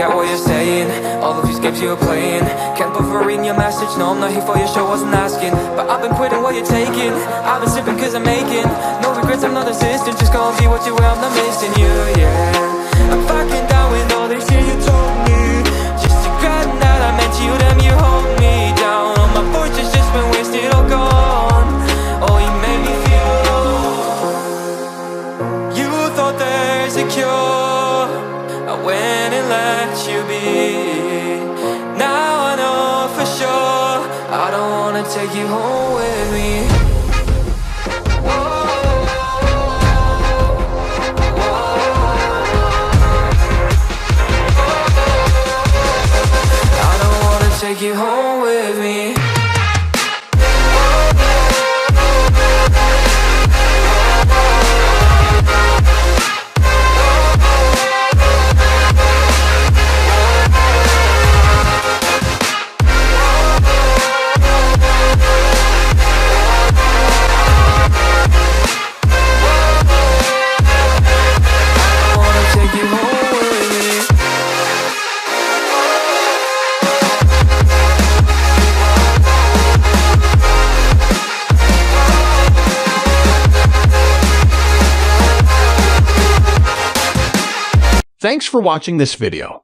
forget what you're saying. All of these games you're playing. Can't bother reading your message. No, I'm not here for your show, wasn't asking. But I've been quitting what you're taking. I've been sipping cause I'm making no regrets, I'm not assistant. Just gonna be what you were, I'm not missing you, yeah. I'm fucking down with all this shit you told me. Just regretting that I meant you, damn you hold me down. All my fortune's just been wasted or gone. Oh, you made me feel low. You thought there's a cure, I went and let you be. Now I know for sure I don't wanna take you home with me. I don't wanna take you home with me. Thanks for watching this video.